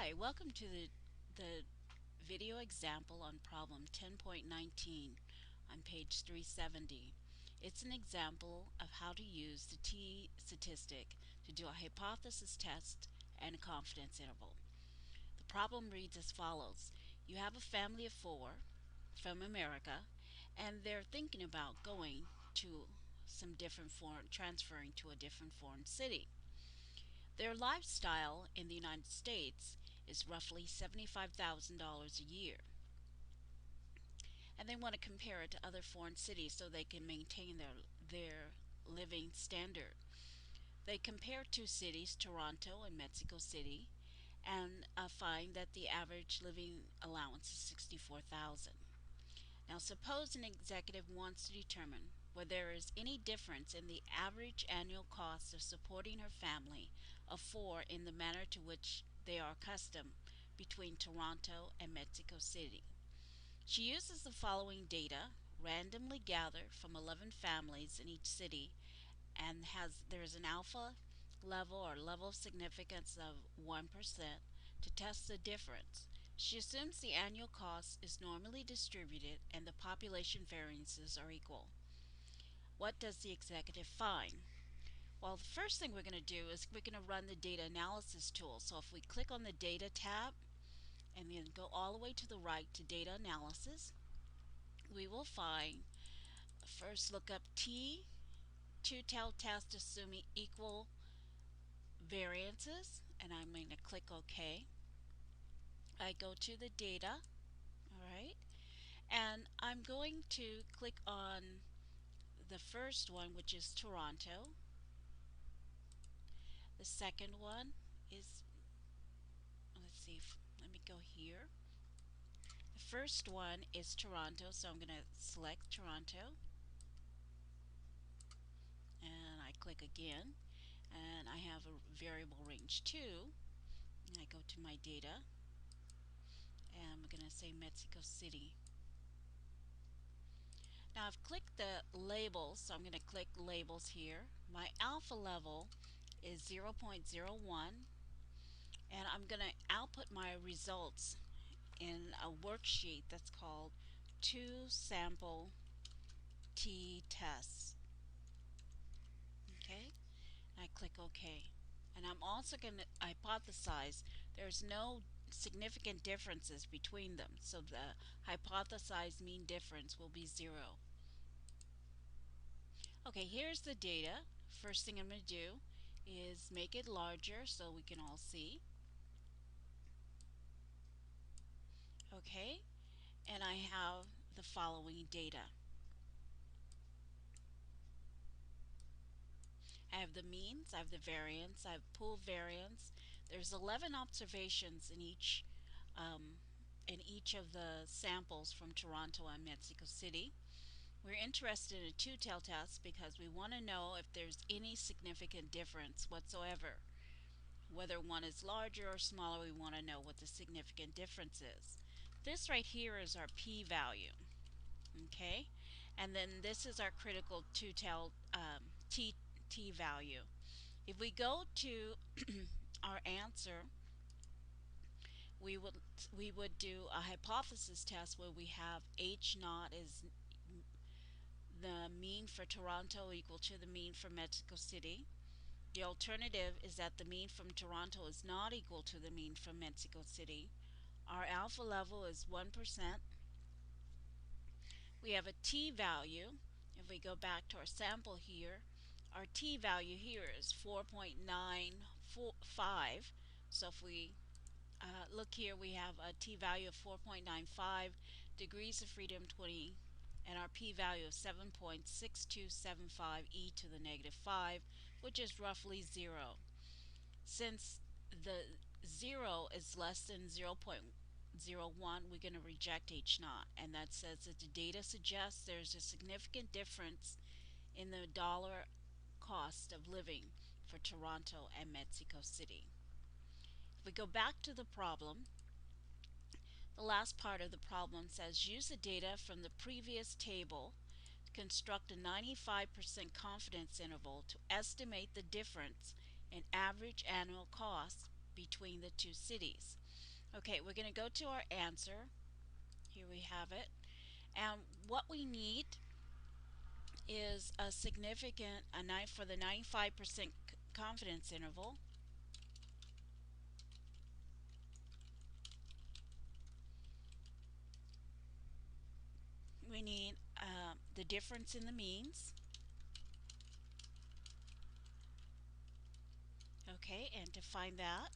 Hi, welcome to the video example on problem 10.19 on page 370. It's an example of how to use the t-statistic to do a hypothesis test and a confidence interval. The problem reads as follows. You have a family of four from America and they're thinking about going to transferring to a different foreign city. Their lifestyle in the United States is roughly $75,000 a year, and they want to compare it to other foreign cities so they can maintain their living standard. They compare two cities, Toronto and Mexico City, and find that the average living allowance is $64,000. Now suppose an executive wants to determine whether there is any difference in the average annual cost of supporting her family of four in the manner to which they are accustomed between Toronto and Mexico City. She uses the following data randomly gathered from 11 families in each city and there is an alpha level or level of significance of 1% to test the difference. She assumes the annual cost is normally distributed and the population variances are equal. What does the executive find? Well, the first thing we're going to do is we're going to run the data analysis tool. So if we click on the data tab and then go all the way to the right to data analysis, we will find, first look up T two-tailed test assuming equal variances, and I'm going to click OK. I go to the data, alright, and I'm going to click on the first one, which is Toronto. The second one is, let me go here. The first one is Toronto, so I'm going to select Toronto, and I click again, and I have a variable range 2, and I go to my data, and I'm going to say Mexico City. Now I've clicked the labels, so I'm going to click labels here. My alpha level is 0.01, and I'm going to output my results in a worksheet that's called 2 sample t-tests. Okay, and I click OK. And I'm also going to hypothesize there's no significant differences between them, so the hypothesized mean difference will be 0. Okay, here's the data. First thing I'm going to do is make it larger so we can all see. Okay, and I have the following data. I have the means, I have the variance, I have pool variance. There's 11 observations in each of the samples from Toronto and Mexico City. We're interested in a two-tailed test because we want to know if there's any significant difference whatsoever. Whether one is larger or smaller, we want to know what the significant difference is. This right here is our p-value. Okay, and then this is our critical two-tailed t value. If we go to our answer, we would do a hypothesis test where we have H naught is the mean for Toronto equal to the mean for Mexico City. The alternative is that the mean from Toronto is not equal to the mean from Mexico City. Our alpha level is 1%. We have a t-value. If we go back to our sample here, our t-value here is 4.95. So if we look here, we have a t-value of 4.95, degrees of freedom 20, and our p-value of 7.6275 e to the negative 5, which is roughly 0. Since the 0 is less than 0.01, we're going to reject H naught, and that says that the data suggests there's a significant difference in the dollar cost of living for Toronto and Mexico City. If we go back to the problem, the last part of the problem says use the data from the previous table to construct a 95% confidence interval to estimate the difference in average annual costs between the two cities. Okay, we're going to go to our answer. Here we have it. And what we need is a significant, for the 95% confidence interval. We need the difference in the means. Okay, and to find that,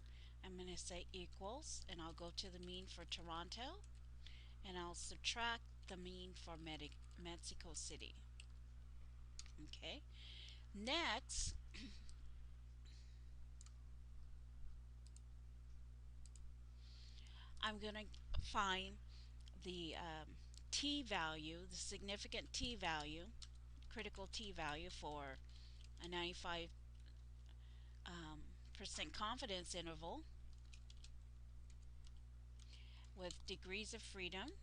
I'm going to say equals, and I'll go to the mean for Toronto, and I'll subtract the mean for Mexico City. Okay, next, I'm going to find the t-value, the significant t-value, critical t-value for a 95% confidence interval with degrees of freedom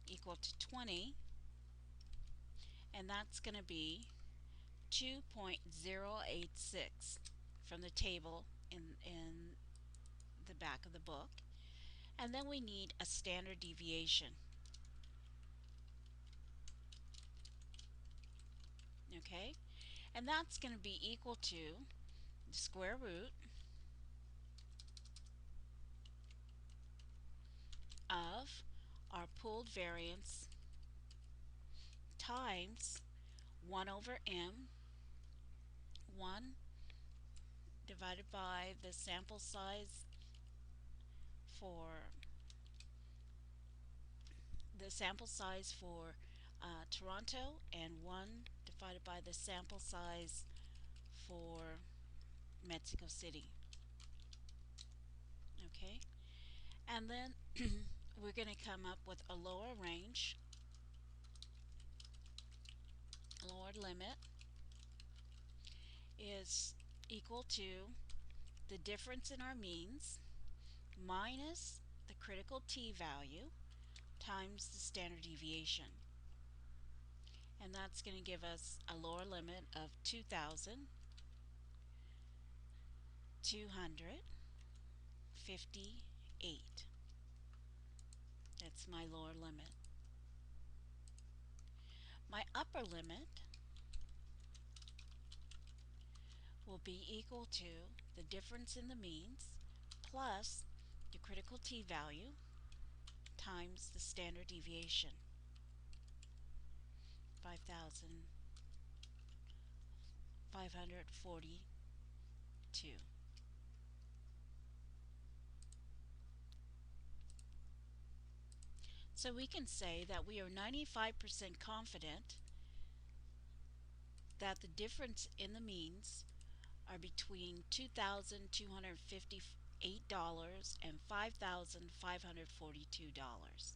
equal to 20, and that's going to be 2.086 from the table in the back of the book. And then we need a standard deviation. Okay, and that's going to be equal to the square root of our pooled variance times 1 over m, 1 divided by the sample size for Toronto, and 1 divided by the sample size for Mexico City. Okay, and then we're going to come up with a lower range, lower limit is equal to the difference in our means minus the critical t-value times the standard deviation. And that's going to give us a lower limit of 2,258. That's my lower limit. My upper limit will be equal to the difference in the means plus the critical t-value times the standard deviation, 5,542. So we can say that we are 95% confident that the difference in the means are between $2,258 and $5,542.